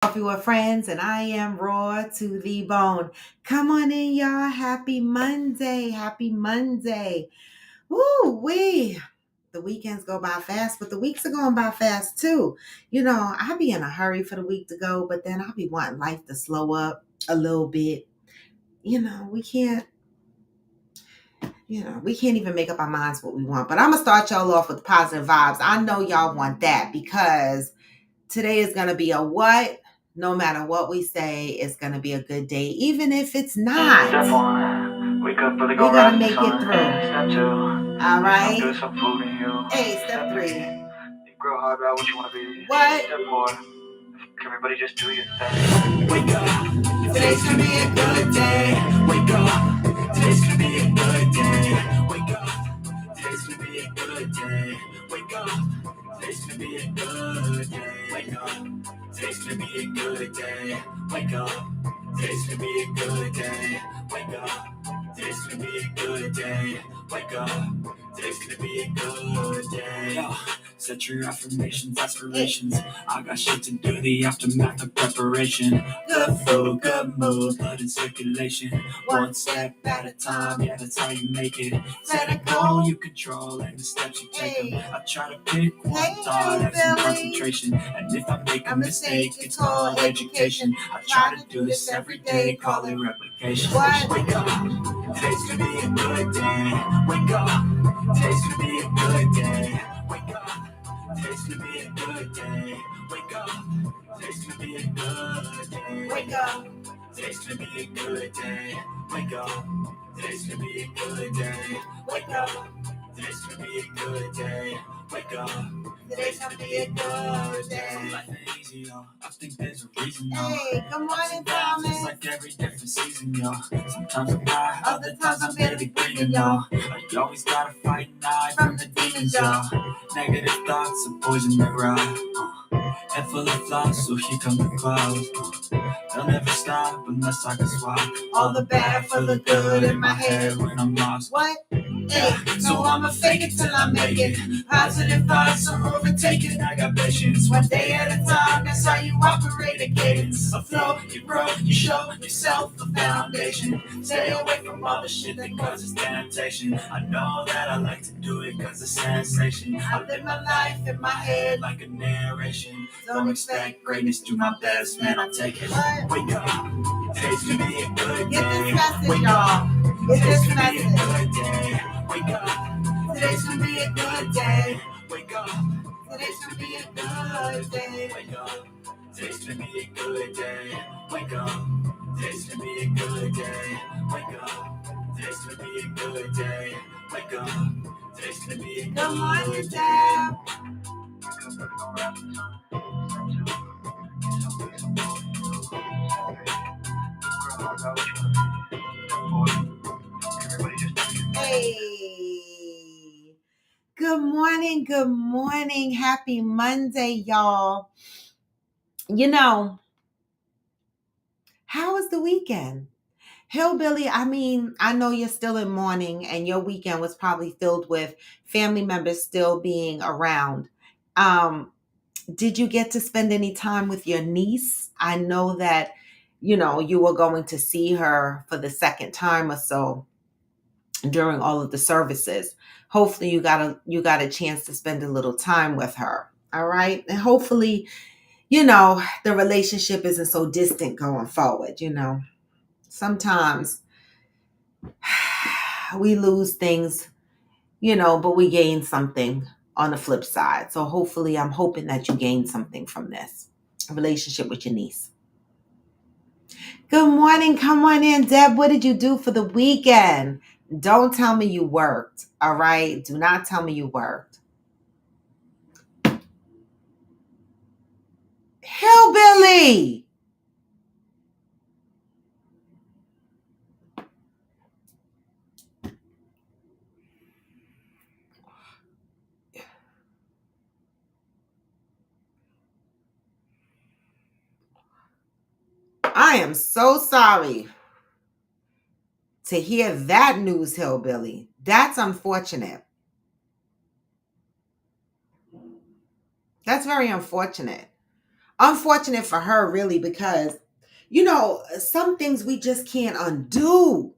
Coffee with Friends, and I am raw to the bone. Come on in, y'all. Happy Monday. Happy Monday. Woo wee. The weekends go by fast, but the weeks are going by fast too. I'll be in a hurry for the week to go, but then I'll be wanting life to slow up a little bit. We can't, we can't even make up our minds what we want. But I'm gonna start y'all off with positive vibes. I know y'all want that because today is gonna be a what? No matter what we say, it's going to be a good day, even if it's not. Step one, wake up early, We're go going rise to the make it sun. through. Step two, All right. some good, some food in you. Hey, step three. Think real hard about what you want to be. What? Step four, everybody just do your thing. Wake up, Today's going to be a good day. wake up, today's gonna be a good day. Wake up, today's gonna be a good day. Wake up, today's gonna be a good day. Wake up, today's gonna be a good day. Wake up, today's gonna be a good day. Wake up, today's gonna be a good day. Wake up, today's gonna be a good day. Yo, set your affirmations, aspirations. I got shit to do, the aftermath of preparation. Good food, good mood, blood in circulation. One step at a time, yeah, that's how you make it. Set a goal you control and the steps you take them. I try to pick one thought, have some concentration. And if I make a mistake, it's called education. I try to do this every day, call it replication. Wake up, today's gonna be a good day. Wake up, today's gonna be a good day. Wake up, today's gonna be a good day. Wake up, today's gonna be a good day. Wake up. Today's gonna be a good day. Wake up. Today's gonna be a good day. Wake up. Today's gonna be a good day. Wake up. Today's going to be a good day. Life ain't easy, yo. I think there's a reason, yo. Hey, good morning, It's Thomas. like every different season, yo. Sometimes I'm high, other times I'm barely breathing, yo. You always gotta fight and hide from the demons, yo. Negative thoughts are poison that ride. Head full of flies, so here come the clouds. They'll never stop unless I can swap All the bad for the good in my head. when I'm lost. What? Hey, so I'ma fake it till I make it. Positive thoughts are overtaken. I got patience. One day at a time, that's how you operate a cadence. A flow, you grow, you show yourself a foundation. Stay away from all the shit that causes temptation. I know that I like to do it cause it's sensation. I live my life in my head. Like a narration. Don't expect greatness, do my best, man, I'll take it. What? Wake up, today's gonna be a good Get day. this message, Wake y'all. up, Get today's this gonna be a message. good day. Wake up, Today's gonna be a good day. wake up, Today's gonna be a good day. wake up. Today's gonna be a good day. Wake up, today's gonna be a good day. Wake up, today's gonna be a good day. Wake up, today's gonna be a Good morning, good day. Deb. Hey. Good morning. Good morning. Happy Monday, y'all. How was the weekend? Hillbilly, I know you're still in mourning and your weekend was probably filled with family members still being around. Did you get to spend any time with your niece? I know that, you were going to see her for the second time or so during all of the services. Hopefully you got a chance to spend a little time with her. All right. And hopefully, the relationship isn't so distant going forward. Sometimes we lose things, but we gain something on the flip side. So hopefully I'm hoping that you gain something from this relationship with your niece. Good morning. Come on in, Deb. What did you do for the weekend? Don't tell me you worked. All right. Do not tell me you worked. Hillbilly. I am so sorry to hear that news, Hillbilly. That's unfortunate. That's very unfortunate. Unfortunate for her, really, because, you know, some things we just can't undo.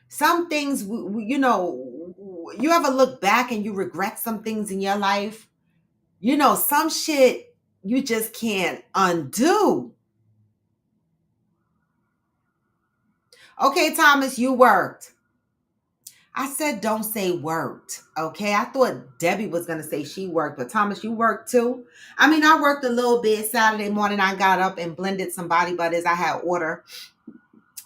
Some things, you know, you ever look back and you regret some things in your life? You know, some shit you just can't undo. Okay, Thomas, you worked. I said don't say worked. Okay. I thought Debbie was gonna say she worked, but Thomas, you worked too. I mean, I worked a little bit. Saturday morning I got up and blended some body butters. I had order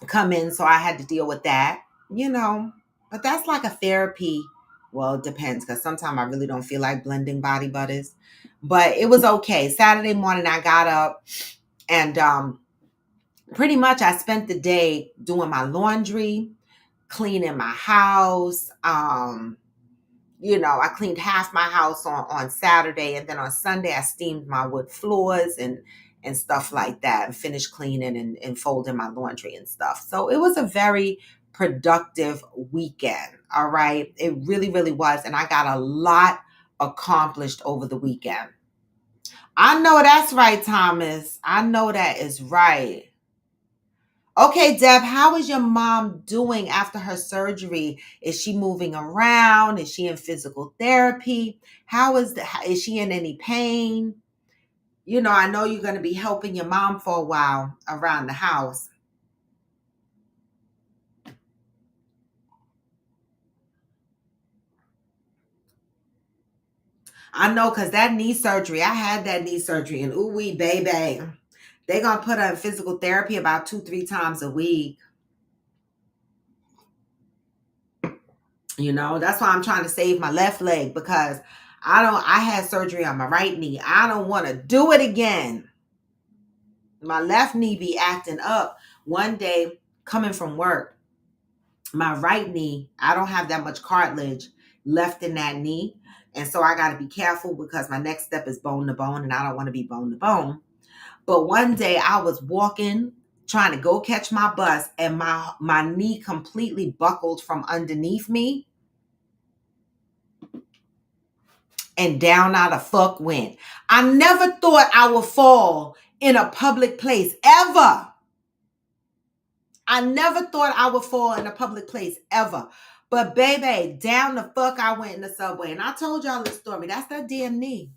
come in, so I had to deal with that, you know. But that's like a therapy. Well, it depends, because sometimes I really don't feel like blending body butters. But it was okay. Saturday morning I got up and pretty much I spent the day doing my laundry, cleaning my house. You know, I cleaned half my house on Saturday, and then on Sunday I steamed my wood floors and stuff like that, and finished cleaning and folding my laundry and stuff. So it was a very productive weekend. All right. It really, really was. And I got a lot accomplished over the weekend. I know that's right, Thomas. I know that is right. Okay, Deb, how is your mom doing after her surgery? Is she moving around? Is she in physical therapy? Is she in any pain? You know, I know you're going to be helping your mom for a while around the house. I know, because that knee surgery, I had that knee surgery, and ooh wee, baby. They're going to put her in physical therapy about 2-3 times a week. You know, that's why I'm trying to save my left leg, because I had surgery on my right knee. I don't want to do it again. My left knee be acting up. One day coming from work, my right knee, I don't have that much cartilage left in that knee. And so I got to be careful, because my next step is bone to bone, and I don't want to be bone to bone. But one day I was walking, trying to go catch my bus, and my knee completely buckled from underneath me, and down I the fuck went. I never thought I would fall in a public place ever. I never thought I would fall in a public place ever. But baby, down the fuck I went in the subway. And I told y'all this story. That's that damn knee.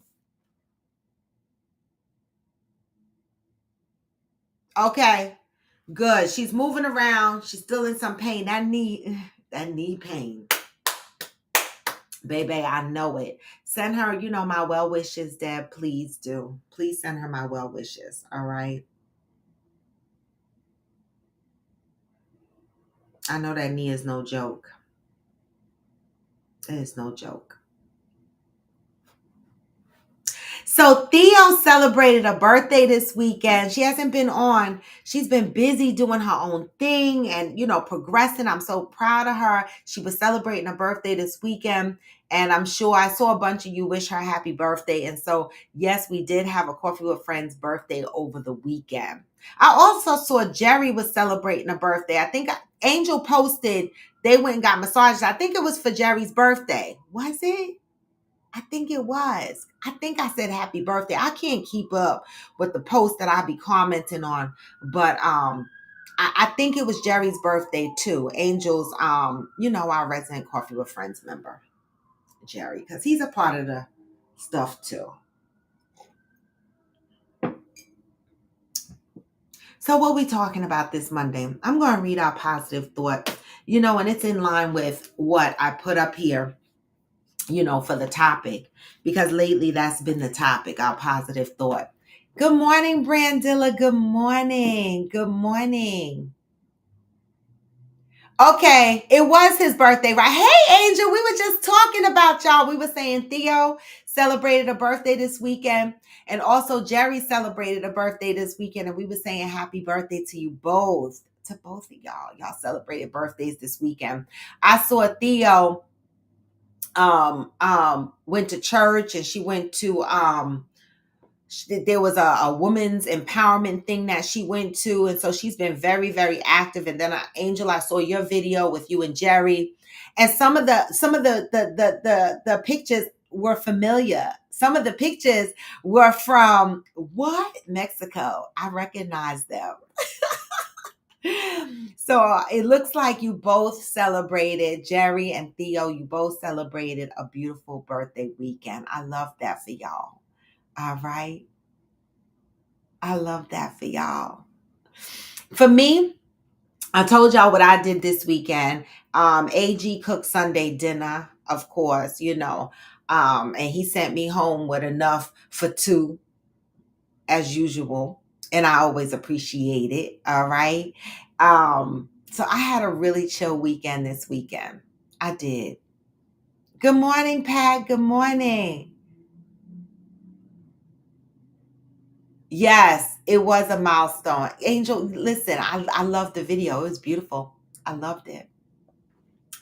Okay, good. She's moving around. She's still in some pain. That knee pain. Baby, I know it. Send her, you know, my well wishes, Deb. Please do. Please send her my well wishes. All right. I know that knee is no joke. It is no joke. So Theo celebrated a birthday this weekend. She hasn't been on. She's been busy doing her own thing and, you know, progressing. I'm so proud of her. She was celebrating her birthday this weekend. And I'm sure I saw a bunch of you wish her happy birthday. And so, yes, we did have a Coffee with Friends birthday over the weekend. I also saw Jerry was celebrating a birthday. I think Angel posted they went and got massages. I think it was for Jerry's birthday. Was it? I think it was. I think I said happy birthday. I can't keep up with the post that I be commenting on, but I think it was Jerry's birthday too. Angel's you know, our resident Coffee with Friends member, Jerry, because he's a part of the stuff too. So what we talking about this Monday? I'm going to read our positive thought, you know, and it's in line with what I put up here, you know, for the topic, because lately that's been the topic, our positive thought. Good morning, Brandilla. Good morning. Good morning. Okay, it was his birthday, right? Hey, Angel, we were just talking about y'all. We were saying Theo celebrated a birthday this weekend, and also Jerry celebrated a birthday this weekend, and we were saying happy birthday to you both, to both of y'all. Y'all celebrated birthdays this weekend. I saw Theo went to church, and she went to there was a woman's empowerment thing that she went to, and so she's been very, very active. And then Angel, I saw your video with you and Jerry, and some of the pictures were familiar. Some of the pictures were from what? Mexico. I recognize them. So it looks like you both celebrated, Jerry and Theo, you both celebrated a beautiful birthday weekend. I love that for y'all. All right. I love that for y'all. For me, I told y'all what I did this weekend. AG cooked Sunday dinner, of course, and he sent me home with enough for two as usual. And I always appreciate it. All right. So I had a really chill weekend this weekend. I did. Good morning, Pat. Good morning. Yes, it was a milestone. Angel, listen, I loved the video. It was beautiful. I loved it.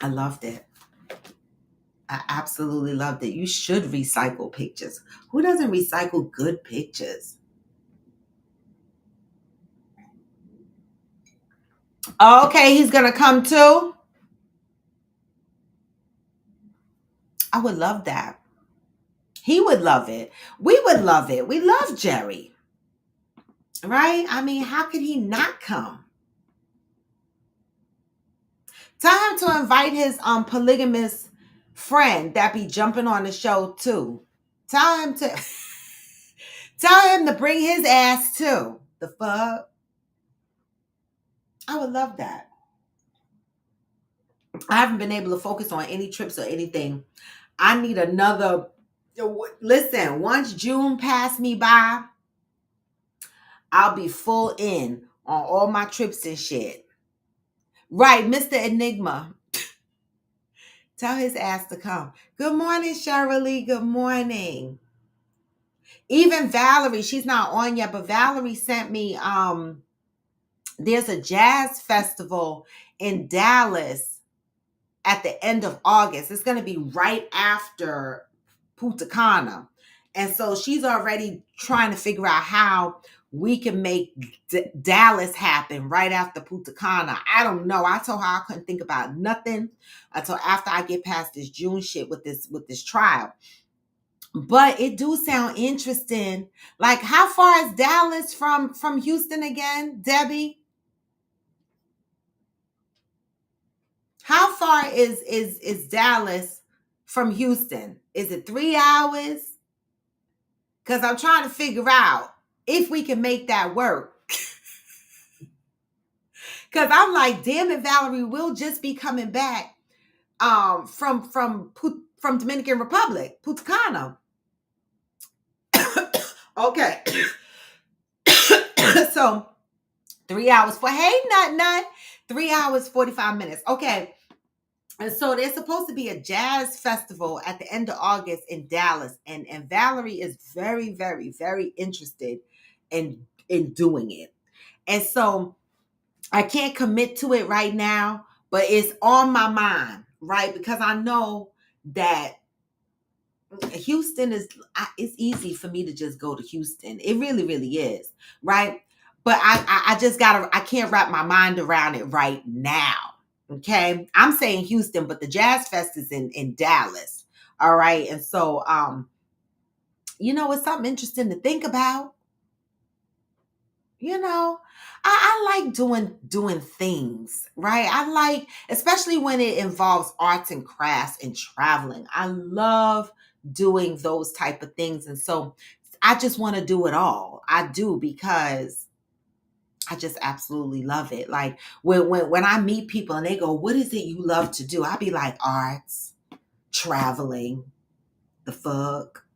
I loved it. I absolutely loved it. You should recycle pictures. Who doesn't recycle good pictures? Okay, he's going to come too. I would love that. He would love it. We would love it. We love Jerry. Right? I mean, how could he not come? Tell him to invite his polygamous friend that be jumping on the show too. Tell him to tell him to bring his ass too. The fuck? I would love that. I haven't been able to focus on any trips or anything. I need another. Listen, once June passed me by, I'll be full in on all my trips and shit. Right, Mr. Enigma. Tell his ass to come. Good morning, Shirley. Good morning. Even Valerie, she's not on yet, but Valerie sent me there's a jazz festival in Dallas at the end of August. It's going to be right after Punta Cana. And so she's already trying to figure out how we can make Dallas happen right after Punta Cana. I don't know. I told her I couldn't think about nothing until after I get past this June shit with this trial. But it do sound interesting. Like, how far is Dallas from Houston again, Debbie? How far is Dallas from Houston? Is it 3 hours? Because I'm trying to figure out if we can make that work. Because I'm like, damn it, Valerie, we'll just be coming back from Dominican Republic, Punta Cana. Okay. So 3 hours for, hey, nut, 3 hours, 45 minutes. Okay. And so there's supposed to be a jazz festival at the end of August in Dallas. And Valerie is very, very, very interested in doing it. And so I can't commit to it right now, but it's on my mind, right? Because I know that Houston it's easy for me to just go to Houston. It really, really is, right? But I can't wrap my mind around it right now. Okay. I'm saying Houston, but the Jazz Fest is in Dallas. All right. And so, it's something interesting to think about. I like doing things, right? I like, especially when it involves arts and crafts and traveling. I love doing those type of things. And so I just want to do it all. I do, because I just absolutely love it. Like when I meet people and they go, what is it you love to do? I'll be like, arts, traveling, the fuck,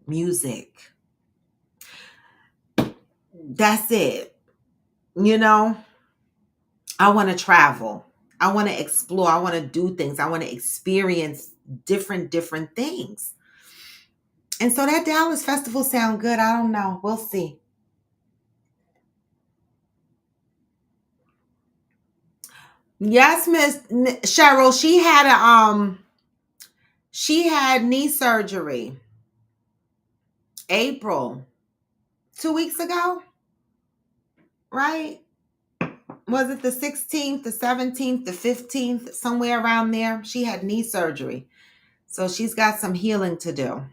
music. That's it. I want to travel. I want to explore. I want to do things. I want to experience different things. And so that Dallas festival sound good. I don't know. We'll see. Yes, Miss Cheryl, she had knee surgery April 2 weeks ago, right? Was it the 16th, the 17th, the 15th, somewhere around there? She had knee surgery. So she's got some healing to do.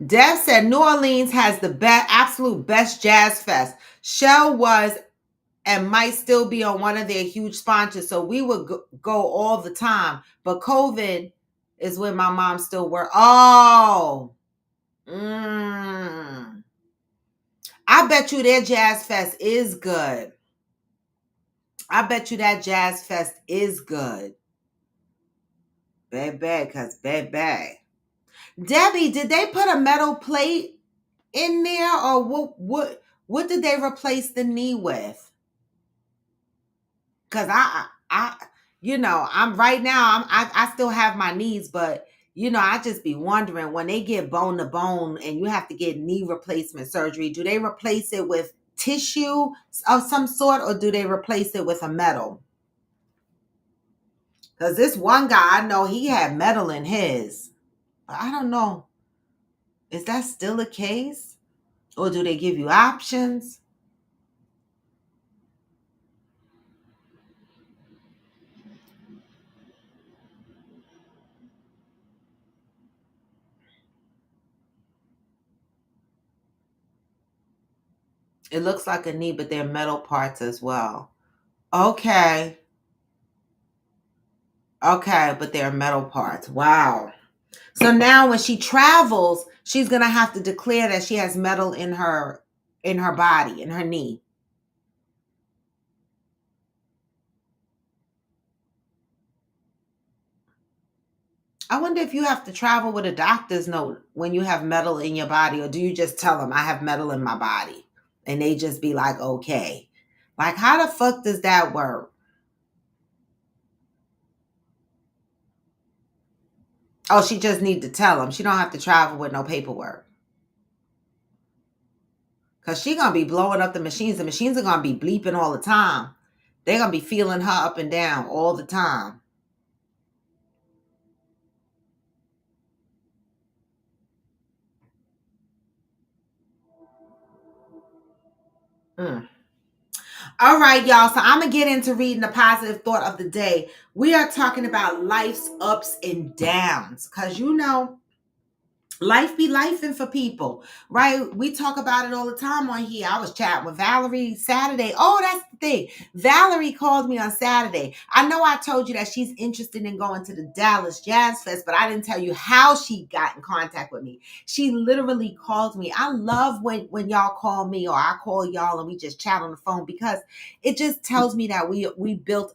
Dev said New Orleans has the best, absolute best jazz fest. Shell was and might still be on one of their huge sponsors, so we would go all the time. But COVID is when my mom still work. Oh, I bet you their jazz fest is good. I bet you that jazz fest is good. Baby, cause baby. Debbie, did they put a metal plate in there, or what did they replace the knee with? Cause I'm right now. I still have my knees, but I just be wondering when they get bone to bone and you have to get knee replacement surgery. Do they replace it with tissue of some sort, or do they replace it with a metal? Cause this one guy I know, he had metal in his, but I don't know. Is that still the case, or do they give you options? It looks like a knee, but they're metal parts as well. Okay. Okay, but they're metal parts. Wow. So now when she travels, she's going to have to declare that she has metal in her body, in her knee. I wonder if you have to travel with a doctor's note when you have metal in your body, or do you just tell them I have metal in my body and they just be like, okay. Like, how the fuck does that work? Oh, she just need to tell them. She don't have to travel with no paperwork. Because she going to be blowing up the machines. The machines are going to be bleeping all the time. They're going to be feeling her up and down all the time. Mm. All right, y'all. So I'm going to get into reading the positive thought of the day. We are talking about life's ups and downs. Because, life be lifing for people, right? We talk about it all the time on here. I was chatting with Valerie Saturday. Oh, that's the thing. Valerie called me on Saturday. I know I told you that she's interested in going to the Dallas Jazz Fest, but I didn't tell you how she got in contact with me. She literally called me. I love when y'all call me or I call y'all and we just chat on the phone, because it just tells me that we've built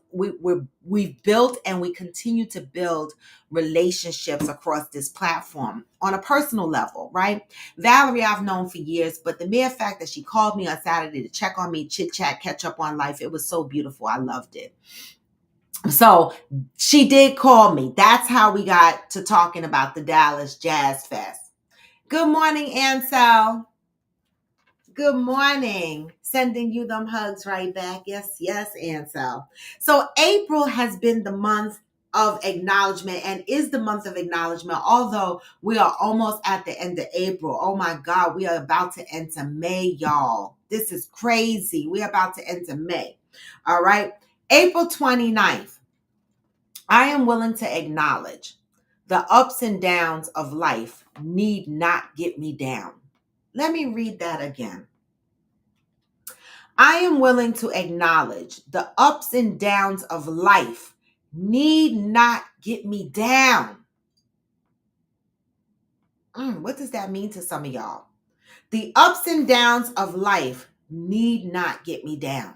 and we continue to build relationships across this platform on a personal level, right? Valerie, I've known for years, but the mere fact that she called me on Saturday to check on me, chit chat, catch up on life, it was so beautiful. I loved it. So she did call me. That's how we got to talking about the Dallas Jazz Fest. Good morning, Ansel. Good morning. Sending you them hugs right back. Yes, Ansel. So April has been the month of acknowledgement and is the month of acknowledgement, although we are almost at the end of April. Oh my God, we are about to enter May, y'all. This is crazy. We're about to enter May. All right. April 29th. I am willing to acknowledge the ups and downs of life need not get me down. Let me read that again. I am willing to acknowledge the ups and downs of life need not get me down. What does that mean to some of y'all? The ups and downs of life need not get me down.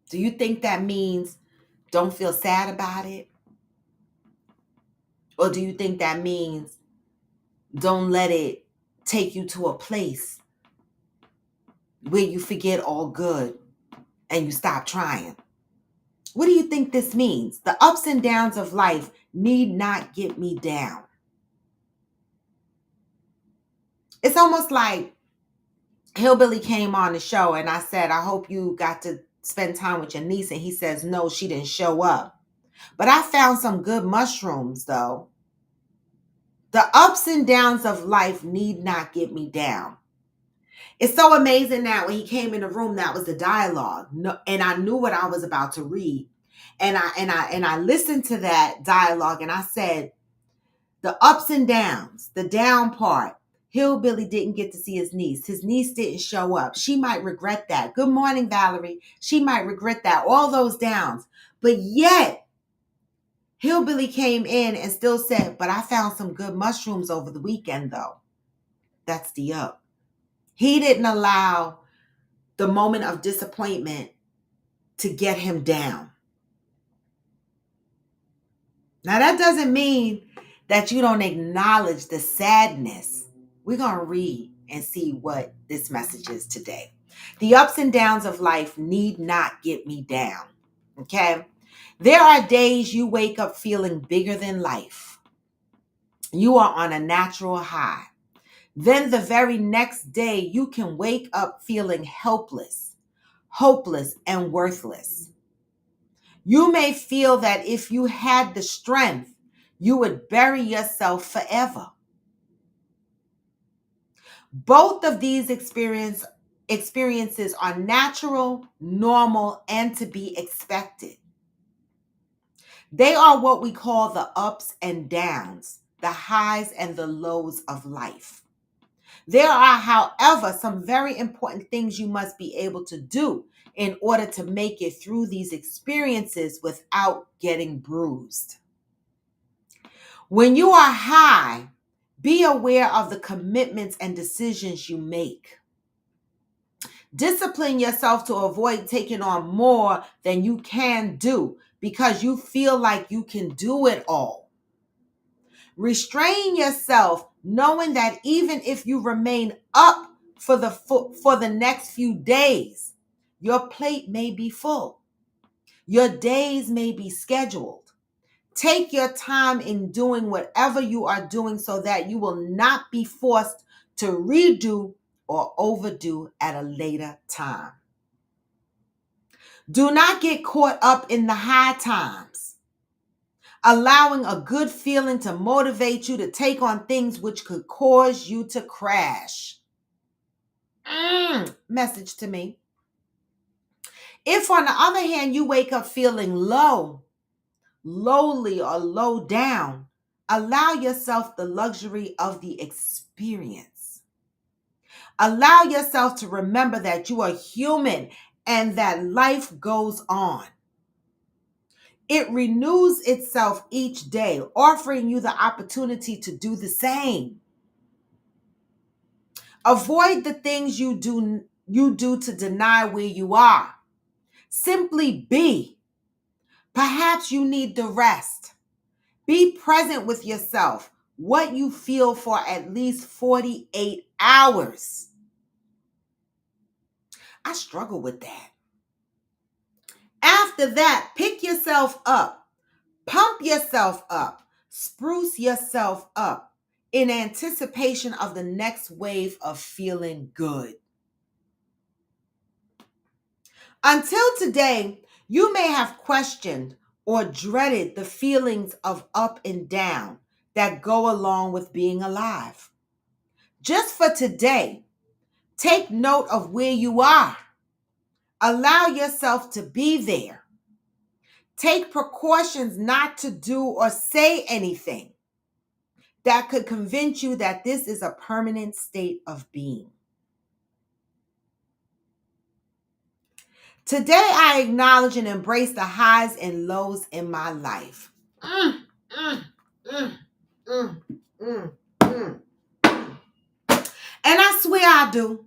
Do you think that means don't feel sad about it? Or do you think that means don't let it take you to a place where you forget all good and you stop trying? What do you think this means? The ups and downs of life need not get me down. It's almost like Hillbilly came on the show and I said, I hope you got to spend time with your niece. And he says, no, she didn't show up. But I found some good mushrooms, though. The ups and downs of life need not get me down. It's so amazing that when he came in the room, that was the dialogue. No, and I knew what I was about to read. And I listened to that dialogue and I said, The ups and downs, the down part. Hillbilly didn't get to see his niece. His niece didn't show up. She might regret that. Good morning, Valerie. She might regret that. All those downs. But yet, Hillbilly came in and still said, but I found some good mushrooms over the weekend, though. That's the up. He didn't allow the moment of disappointment to get him down. Now, that doesn't mean that you don't acknowledge the sadness. We're going to read and see what this message is today. The ups and downs of life need not get me down. Okay? There are days you wake up feeling bigger than life. You are on a natural high. Then the very next day, you can wake up feeling helpless, hopeless, and worthless. You may feel that if you had the strength, you would bury yourself forever. Both of these experiences are natural, normal, and to be expected. They are what we call the ups and downs, the highs and the lows of life. There are, however, some very important things you must be able to do in order to make it through these experiences without getting bruised. When you are high, be aware of the commitments and decisions you make. Discipline yourself to avoid taking on more than you can do because you feel like you can do it all. Restrain yourself, knowing that even if you remain up for the next few days, your plate may be full. Your days may be scheduled. Take your time in doing whatever you are doing so that you will not be forced to redo or overdo at a later time. Do not get caught up in the high times, allowing a good feeling to motivate you to take on things which could cause you to crash. Message to me. If, on the other hand, you wake up feeling low, lowly, or low down, allow yourself the luxury of the experience. Allow yourself to remember that you are human and that life goes on. It renews itself each day, offering you the opportunity to do the same. Avoid the things you do to deny where you are. Simply be. Perhaps you need the rest. Be present with yourself, what you feel for at least 48 hours. I struggle with that. After that, pick yourself up, pump yourself up, spruce yourself up in anticipation of the next wave of feeling good. Until today, you may have questioned or dreaded the feelings of up and down that go along with being alive. Just for today, take note of where you are. Allow yourself to be there. Take precautions not to do or say anything that could convince you that this is a permanent state of being. Today, I acknowledge and embrace the highs and lows in my life. And I swear I do.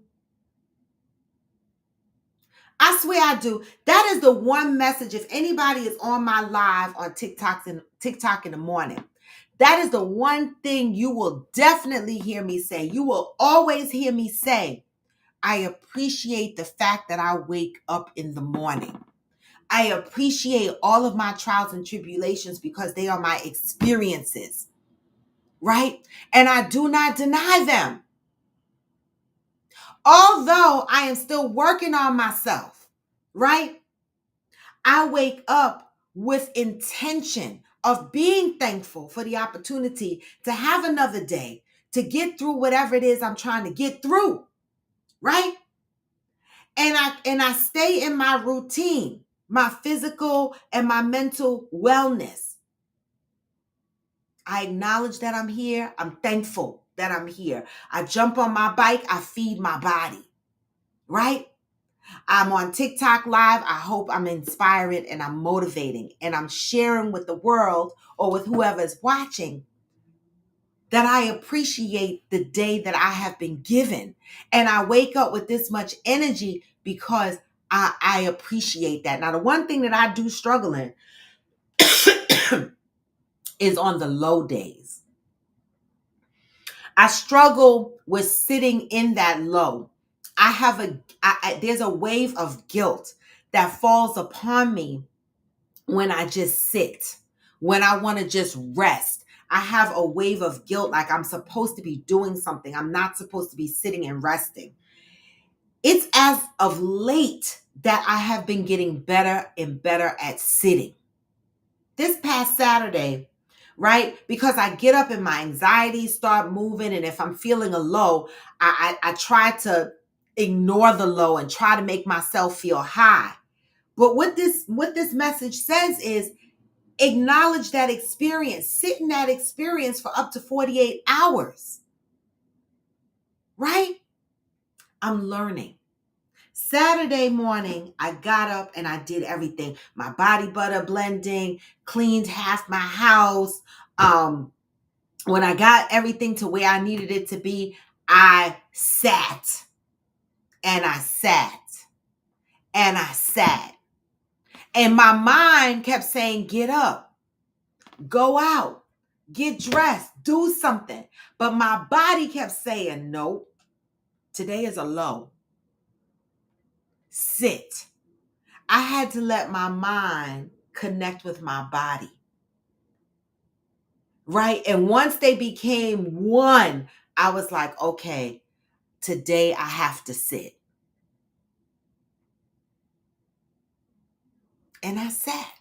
I swear I do. That is the one message. If anybody is on my live on TikTok in the morning, that is the one thing you will definitely hear me say. You will always hear me say, I appreciate the fact that I wake up in the morning. I appreciate all of my trials and tribulations because they are my experiences, right? And I do not deny them. Although I am still working on myself, right? I wake up with intention of being thankful for the opportunity to have another day, to get through whatever it is I'm trying to get through, right? And I stay in my routine, my physical and my mental wellness. I acknowledge that I'm here. I'm thankful that I'm here. I jump on my bike. I feed my body, right? I'm on TikTok live. I hope I'm inspiring and I'm motivating and I'm sharing with the world or with whoever is watching that I appreciate the day that I have been given. And I wake up with this much energy because I appreciate that. Now, the one thing that I do struggle in is on the low days. I struggle with sitting in that low. There's a wave of guilt that falls upon me when I just sit, when I want to just rest. I have a wave of guilt like I'm supposed to be doing something. I'm not supposed to be sitting and resting. It's as of late that I have been getting better and better at sitting. This past Saturday, right? Because I get up and my anxiety start moving. And if I'm feeling a low, I try to ignore the low and try to make myself feel high. But what this message says is acknowledge that experience, sit in that experience for up to 48 hours, right? I'm learning. Saturday morning, I got up and I did everything. My body butter blending, cleaned half my house. When I got everything to where I needed it to be, I sat and I sat and I sat. And my mind kept saying, get up, go out, get dressed, do something. But my body kept saying, nope, today is a low. Sit. I had to let my mind connect with my body. Right? And once they became one, I was like, okay, today I have to sit. And I sat.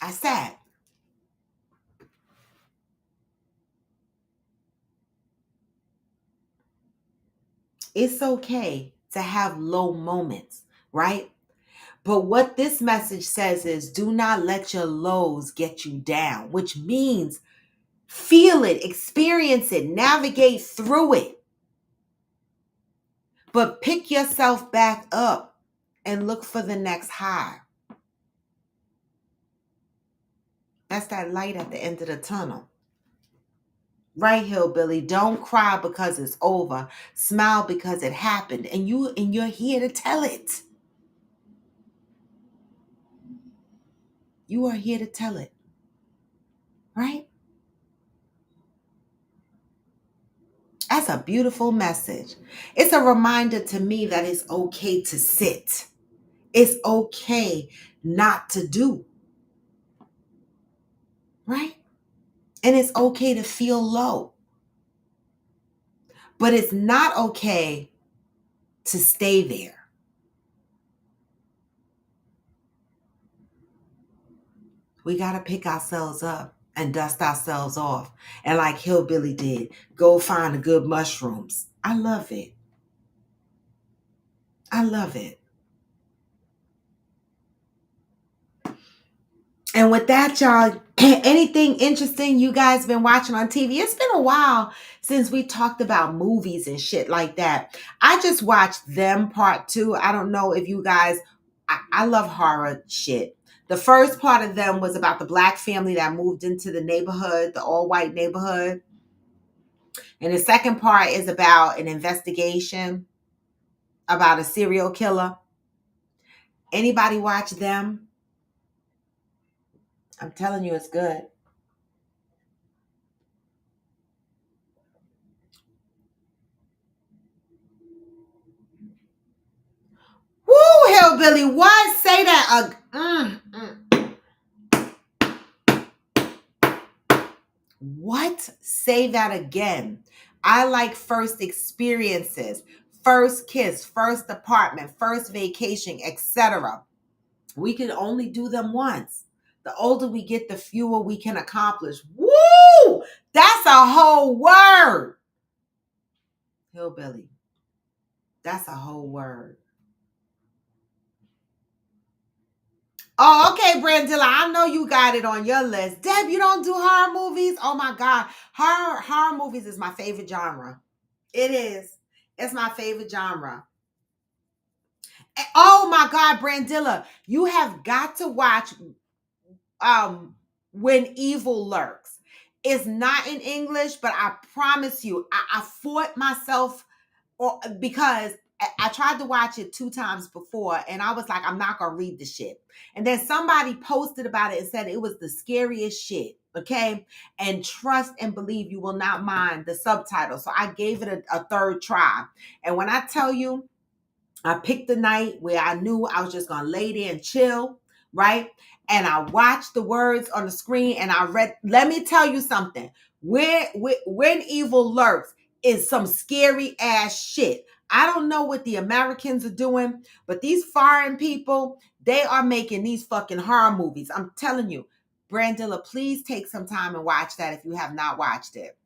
I sat. It's okay to have low moments, right? But what this message says is do not let your lows get you down, which means feel it, experience it, navigate through it. But pick yourself back up and look for the next high. That's that light at the end of the tunnel. Right, Hillbilly, don't cry because it's over. Smile because it happened. And you're here to tell it. You are here to tell it. Right? That's a beautiful message. It's a reminder to me that it's okay to sit. It's okay not to do. Right? And it's okay to feel low. But it's not okay to stay there. We got to pick ourselves up and dust ourselves off. And like Hillbilly did, go find the good mushrooms. I love it. I love it. And with that, y'all, anything interesting you guys been watching on TV? It's been a while since we talked about movies and shit like that. I just watched Them Part 2. I don't know if you guys, I love horror shit. The first part of Them was about the black family that moved into the neighborhood, the all-white neighborhood. And the second part is about an investigation about a serial killer. Anybody watch Them? I'm telling you, it's good. Woo, Hillbilly, what? Say that. What? Say that again. I like first experiences, first kiss, first apartment, first vacation, etc. We can only do them once. The older we get, the fewer we can accomplish. Woo! That's a whole word. Hillbilly. That's a whole word. Oh, okay, Brandilla. I know you got it on your list. Deb, you don't do horror movies? Oh my God. Horror movies is my favorite genre. It is. It's my favorite genre. Oh my God, Brandilla. You have got to watch um When Evil Lurks. It's not in English, but I promise you, I fought myself because I tried to watch it 2 times before and I was like, I'm not gonna read the shit. And then somebody posted about it and said it was the scariest shit. Okay. And trust and believe you will not mind the subtitle. So I gave it a third try. And when I tell you, I picked the night where I knew I was just gonna lay there and chill, right? And I watched the words on the screen and I read. Let me tell you something. When Evil Lurks is some scary ass shit. I don't know what the Americans are doing, but these foreign people, they are making these fucking horror movies. I'm telling you, Brandilla, please take some time and watch that if you have not watched it.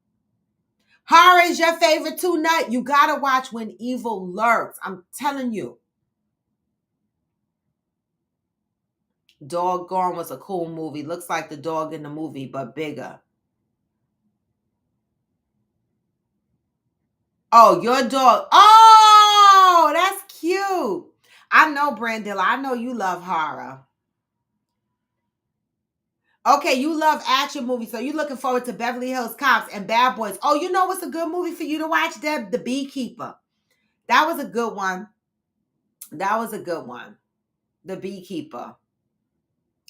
Horror is your favorite too, Nut. You gotta watch When Evil Lurks. I'm telling you. Doggone was a cool movie. Looks like the dog in the movie, but bigger. Oh, your dog. Oh, that's cute. I know, Brandilla. I know you love horror. Okay, you love action movies, so you're looking forward to Beverly Hills Cops and Bad Boys. Oh, you know what's a good movie for you to watch, Deb? The Beekeeper. That was a good one. That was a good one. The Beekeeper.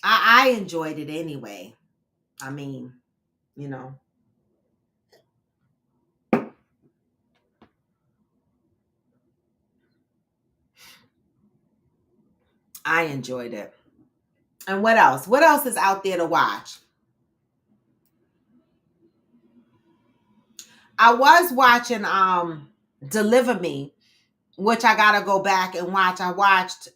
I enjoyed it anyway. I mean, you know, I enjoyed it. And what else? What else is out there to watch? I was watching Deliver Me, which I gotta go back and watch. I watched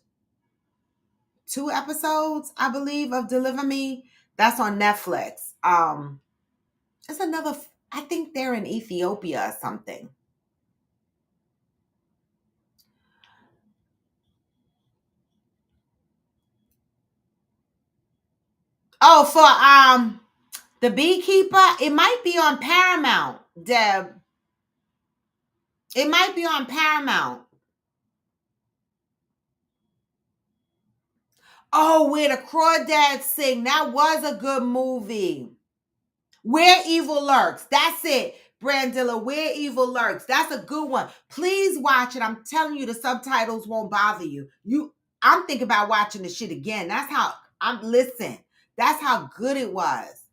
2 episodes, I believe, of Deliver Me. That's on Netflix. It's another. I think they're in Ethiopia or something. Oh, for the Beekeeper, it might be on Paramount, Deb. It might be on Paramount. Oh, where the Crawdads sing. That was a good movie. Where Evil Lurks. That's it. Brandilla, Where Evil Lurks. That's a good one. Please watch it. I'm telling you, the subtitles won't bother you. I'm thinking about watching the shit again. That's how listen. That's how good it was.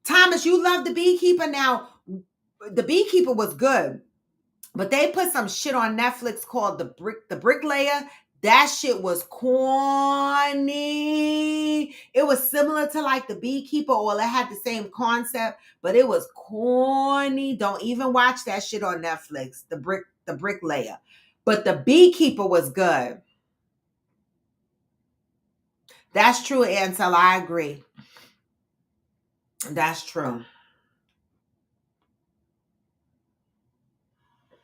Thomas, you love The Beekeeper. Now, The Beekeeper was good. But they put some shit on Netflix called the Bricklayer. That shit was corny. It was similar to like The Beekeeper, or it had the same concept, but it was corny. Don't even watch that shit on Netflix. The Bricklayer. But The Beekeeper was good. That's true, Ansel. I agree. That's true.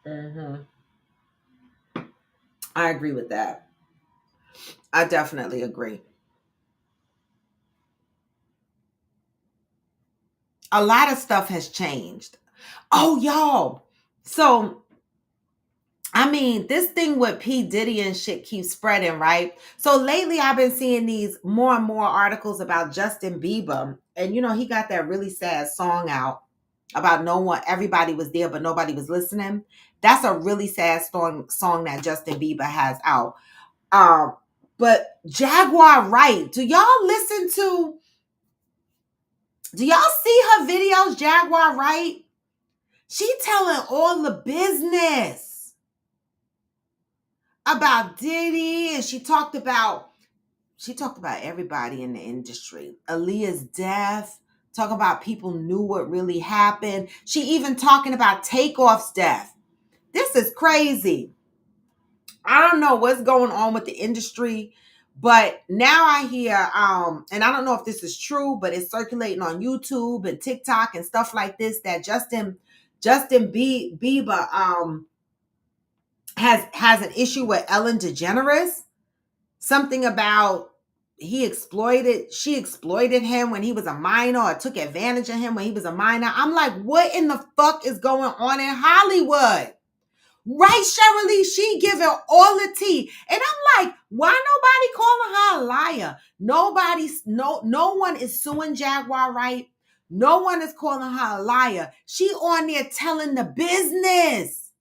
Hmm. I agree with that. I definitely agree. A lot of stuff has changed. Oh, y'all. So, I mean, this thing with P. Diddy and shit keeps spreading, right? So lately I've been seeing these more and more articles about Justin Bieber. And he got that really sad song out about no one, everybody was there, but nobody was listening. That's a really sad song that Justin Bieber has out. Um, but Jaguar Wright, do y'all see her videos, Jaguar Wright? She telling all the business about Diddy, and she talked about everybody in the industry. Aaliyah's death, talking about people knew what really happened. She even talking about Takeoff's death. This is crazy. I don't know what's going on with the industry, but now I hear and I don't know if this is true, but it's circulating on YouTube and TikTok and stuff like this, that Bieber has an issue with Ellen DeGeneres. Something about she exploited him when he was a minor, or took advantage of him when he was a minor. I'm like, what in the fuck is going on in Hollywood? Right, Shirley, she giving all the tea. And I'm like, why nobody calling her a liar? No one is suing Jaguar, right? No one is calling her a liar. She on there telling the business.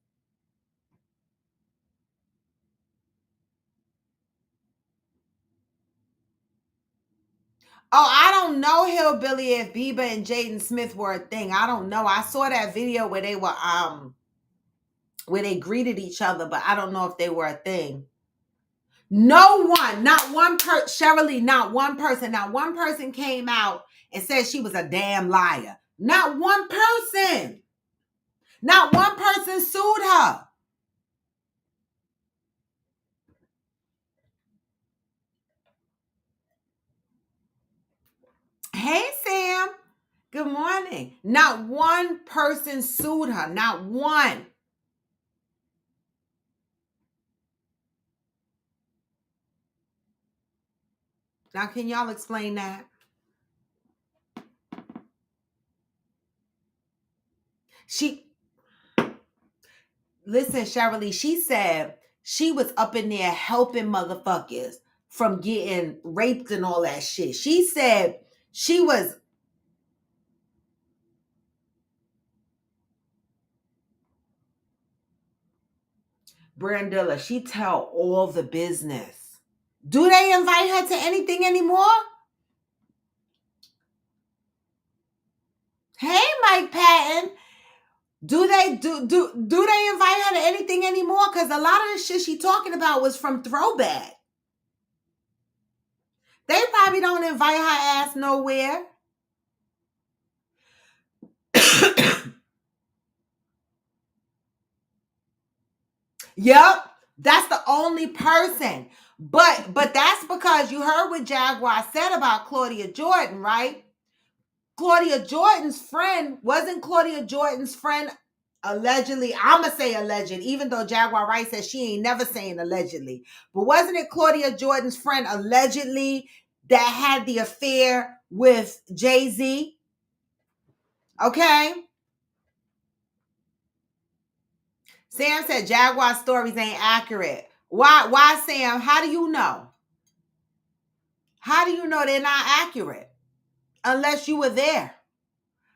Oh, I don't know, Hillbilly, if Bieber and Jaden Smith were a thing. I don't know. I saw that video where they were where they greeted each other, but I don't know if they were a thing. No one, not one person, Shirley, not one person came out and said she was a damn liar. Not one person. Not one person sued her. Hey, Sam. Good morning. Not one person sued her. Not one. Now, can y'all explain that? Listen, Shirley, she said she was up in there helping motherfuckers from getting raped and all that shit. She said she was. Brandilla, she tell all the business. Do they invite her to anything anymore? Hey, Mike Patton. Do they invite her to anything anymore? Because a lot of the shit she talking about was from Throwback. They probably don't invite her ass nowhere. Yep, that's the only person. But that's because you heard what Jaguar said about Claudia Jordan, right? Claudia Jordan's friend, wasn't Claudia Jordan's friend allegedly, I'ma say alleged, even though Jaguar Wright says she ain't never saying allegedly. But wasn't it Claudia Jordan's friend allegedly that had the affair with Jay-Z? Okay. Sam said Jaguar stories ain't accurate. Why, Sam? How do you know? How do you know they're not accurate? Unless you were there.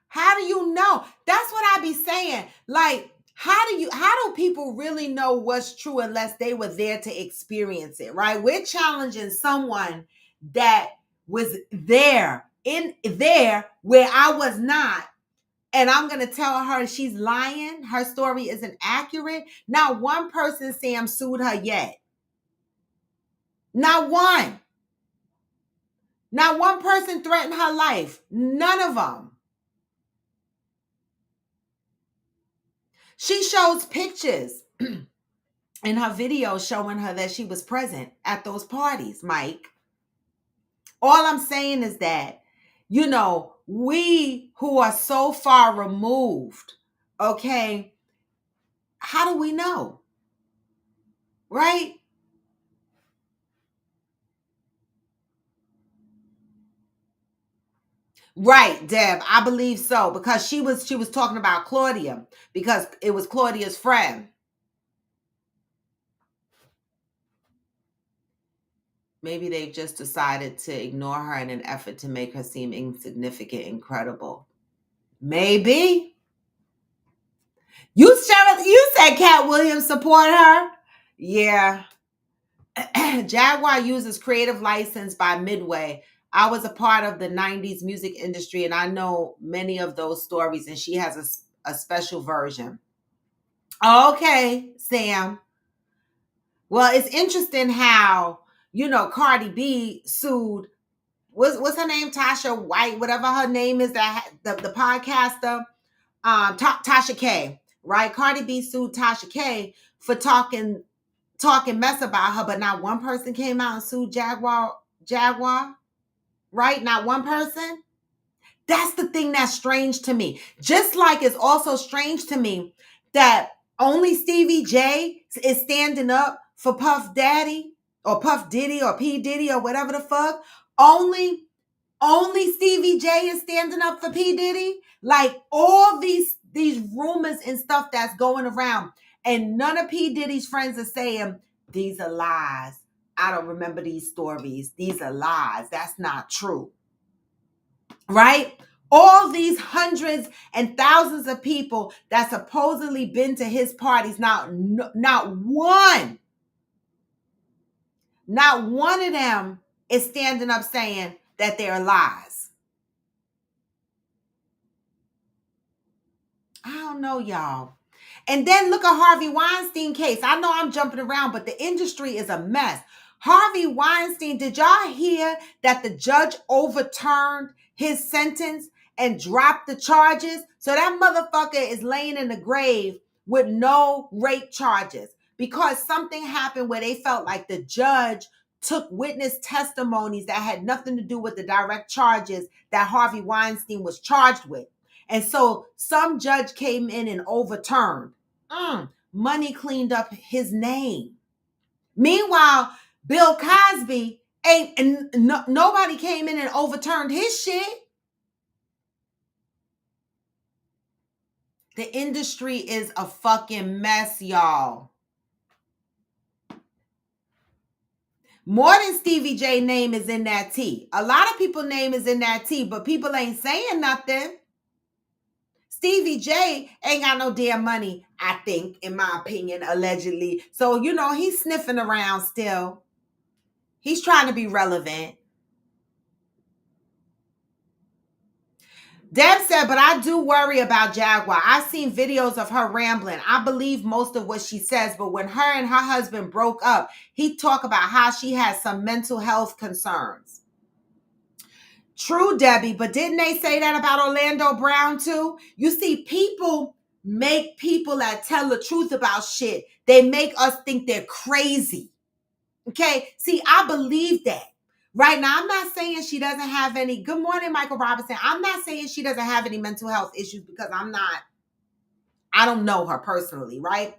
How do you know? That's what I be saying. Like, how do people really know what's true unless they were there to experience it, right? We're challenging someone that was there where I was not. And I'm going to tell her she's lying. Her story isn't accurate. Not one person, Sam, sued her yet. Not one. Not one person threatened her life. None of them. She shows pictures in her video showing her that she was present at those parties, Mike. All I'm saying is that, we who are so far removed, okay, how do we know? Right? Right, Deb. I believe so because she was talking about Claudia because it was Claudia's friend. Maybe they've just decided to ignore her in an effort to make her seem insignificant and credible. Maybe. You said Cat Williams support her? Yeah. Jaguar uses creative license by Midway. I was a part of the 90s music industry and I know many of those stories, and she has a special version. Okay, Sam. Well, it's interesting how, Cardi B sued, what's her name? Tasha White, whatever her name is, that the podcaster, Tasha K, right? Cardi B sued Tasha K for talking mess about her, but not one person came out and sued Jaguar, right? Not one person. That's the thing that's strange to me. Just like it's also strange to me that only Stevie J is standing up for Puff Daddy. or Puff Diddy or P Diddy or whatever the fuck. Only Stevie J is standing up for P Diddy. Like all these rumors and stuff that's going around, and none of P Diddy's friends are saying these are lies. I don't remember these stories. These are lies. That's not true. Right? All these hundreds and thousands of people that supposedly been to his parties, not one of them is standing up saying that they're lies. I don't know, y'all. And then look at Harvey Weinstein case. I know I'm jumping around, but the industry is a mess. Harvey Weinstein, did y'all hear that the judge overturned his sentence and dropped the charges? So that motherfucker is laying in the grave with no rape charges because something happened where they felt like the judge took witness testimonies that had nothing to do with the direct charges that Harvey Weinstein was charged with. And so some judge came in and overturned. Money cleaned up his name. Meanwhile, Bill Cosby nobody came in and overturned his shit. The industry is a fucking mess, y'all. More than Stevie J name is in that tea. A lot of people name is in that tea, but people ain't saying nothing. Stevie J ain't got no damn money, I think, in my opinion, allegedly. So, he's sniffing around still. He's trying to be relevant. Deb said, but I do worry about Jaguar. I've seen videos of her rambling. I believe most of what she says, but when her and her husband broke up, he talked about how she has some mental health concerns. True, Debbie, but didn't they say that about Orlando Brown too? You see, people make people that tell the truth about shit, they make us think they're crazy. Okay? See, I believe that. Right now, I'm not saying she doesn't have any. Good morning, Michael Robinson. I'm not saying she doesn't have any mental health issues because I don't know her personally, right?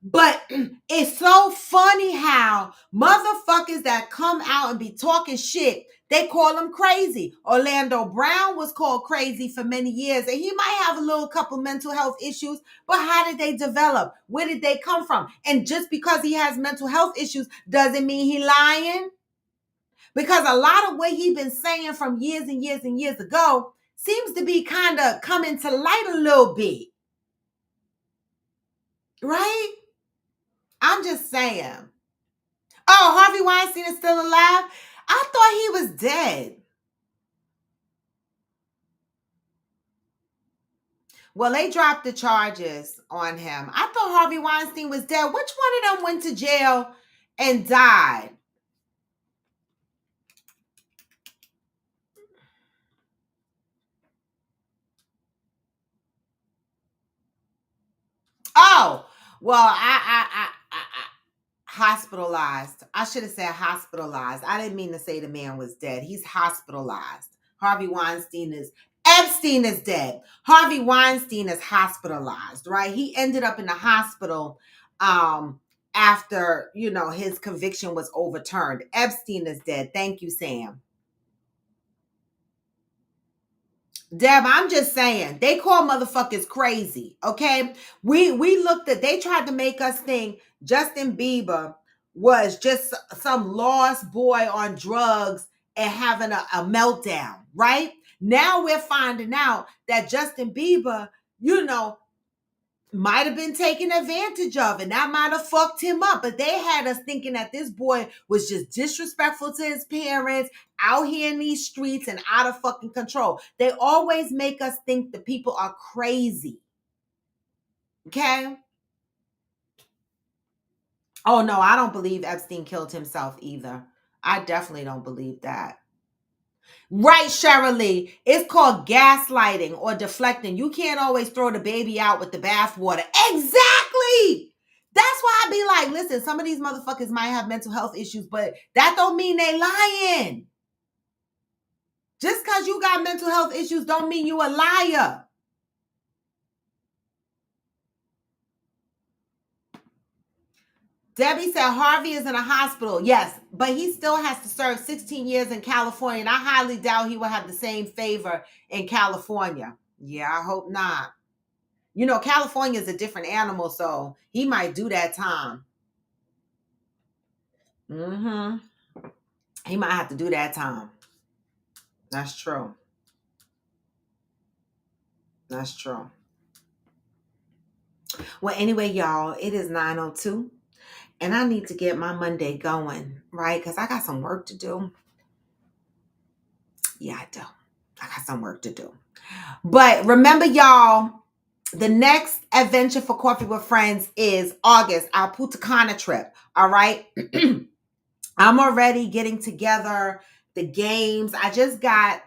But it's so funny how motherfuckers that come out and be talking shit, they call them crazy. Orlando Brown was called crazy for many years, and he might have a little couple mental health issues, but how did they develop? Where did they come from? And just because he has mental health issues doesn't mean he lying. Because a lot of what he been saying from years and years and years ago seems to be kind of coming to light a little bit. Right? I'm just saying. Oh, Harvey Weinstein is still alive? I thought he was dead. Well, they dropped the charges on him. I thought Harvey Weinstein was dead. Which one of them went to jail and died? Oh, well, I hospitalized. I should have said hospitalized. I didn't mean to say the man was dead. He's hospitalized. Epstein is dead. Harvey Weinstein is hospitalized, right? He ended up in the hospital after, his conviction was overturned. Epstein is dead. Thank you, Sam. Deb, I'm just saying, they call motherfuckers crazy, okay? We looked at, they tried to make us think Justin Bieber was just some lost boy on drugs and having a meltdown, right? Now we're finding out that Justin Bieber, might have been taken advantage of, and that might have fucked him up. But they had us thinking that this boy was just disrespectful to his parents, out here in these streets and out of fucking control. They always make us think the people are crazy. Okay? Oh, no, I don't believe Epstein killed himself either. I definitely don't believe that. Right, Cheryl Lee. It's called gaslighting or deflecting. You can't always throw the baby out with the bathwater. Exactly. That's why I be like, listen, some of these motherfuckers might have mental health issues, but that don't mean they lying. Just because you got mental health issues don't mean you a liar. Debbie said Harvey is in a hospital. Yes, but he still has to serve 16 years in California, and I highly doubt he will have the same favor in California. Yeah, I hope not. You know, California is a different animal, so he might do that time. Mm-hmm. He might have to do that time. That's true. That's true. Well, anyway, y'all, it is 9:02, and I need to get my Monday going, right? Because I got some work to do. Yeah, I do. I got some work to do. But remember, y'all, the next adventure for Coffee with Friends is August, our Punta Cana trip. All right. I'm already getting together the games. I just got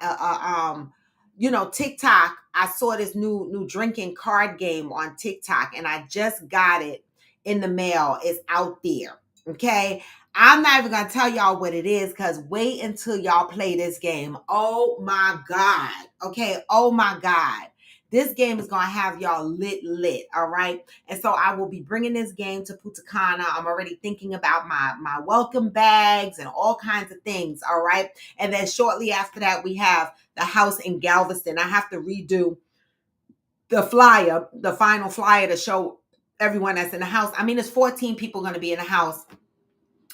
TikTok. I saw this new drinking card game on TikTok, and I just got it in the mail. It's out there. Okay. I'm not even gonna tell y'all what it is, because wait until y'all play this game. Oh my God. Okay. Oh my God. This game is gonna have y'all lit. All right. And so I will be bringing this game to Punta Cana. I'm already thinking about my welcome bags and all kinds of things. All right. And then shortly after that, we have the house in Galveston. I have to redo the flyer, the final flyer, to show everyone that's in the house. I mean, it's 14 people going to be in the house.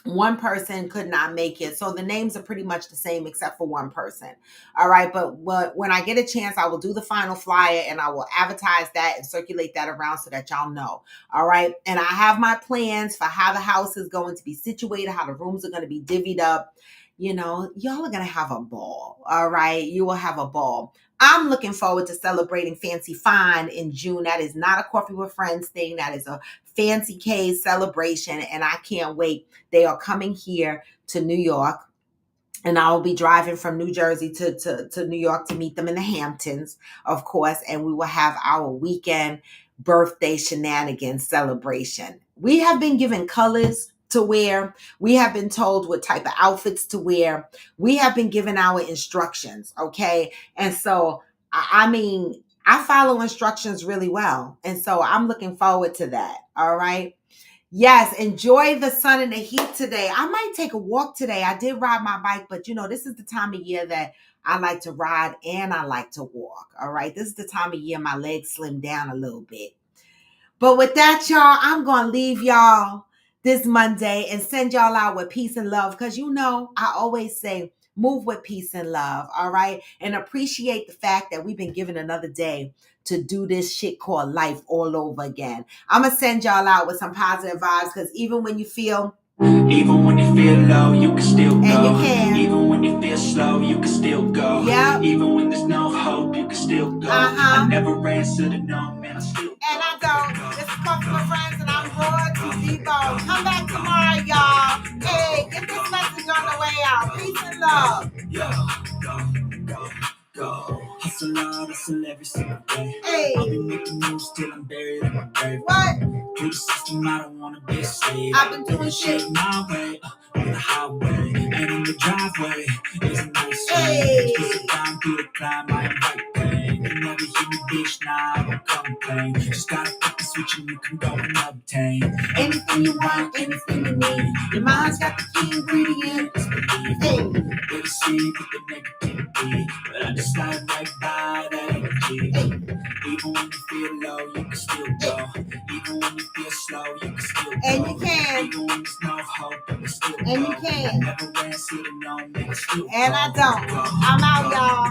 One person could not make it. So the names are pretty much the same except for one person. All right. But when I get a chance, I will do the final flyer and I will advertise that and circulate that around so that y'all know. All right. And I have my plans for how the house is going to be situated, how the rooms are going to be divvied up. You know, y'all are going to have a ball. All right. You will have a ball. I'm looking forward to celebrating Fancy Fine in June. That is not a Coffee with Friends thing. That is a Fancy K's celebration. And I can't wait. They are coming here to New York, and I'll be driving from New Jersey to New York to meet them in the Hamptons, of course. And we will have our weekend birthday shenanigans celebration. We have been given colors to wear. We have been told what type of outfits to wear. We have been given our instructions. Okay. And so, I mean, I follow instructions really well. And so I'm looking forward to that. All right. Yes, enjoy the sun and the heat today. I might take a walk today. I did ride my bike, but this is the time of year that I like to ride and I like to walk. All right. This is the time of year my legs slim down a little bit. But with that, y'all, I'm going to leave y'all this Monday and send y'all out with peace and love, because I always say move with peace and love. All right. And appreciate the fact that we've been given another day to do this shit called life all over again. I'm going to send y'all out with some positive vibes, because even when you feel low, you can still go. And you can. Even when you feel slow, you can still go. Yeah. Even when there's no hope, you can still go. I never answer to no, man, I still go. And I don't. This is Coffee with Friends, and I'm Roy to Debo. Come back tomorrow, y'all. Hey, get this message on the way out. Peace and love. Go. Hustle on, hustle every single day. Hey. I'll be making moves till I'm buried in my grave. What? Through the system, I don't wanna be a slave. I've been doing shit my way, on the highway, and on the driveway. It's a nice way. It's a down through the climb, I invite pain. You never hear me, bitch, nah, I don't complain. Just gotta flip the switch and you can go and obtain anything you want, anything you need. Your mind's got the key ingredients. Hey. They deceive with the negativity, but I just slide right by that energy. Even when you feel low, you can still go. Even when you feel slow, you can still go. And you can. Even when there's no hope, you can still go. And you can. I never ran, see the no, man, still and go. I don't. I'm out, y'all.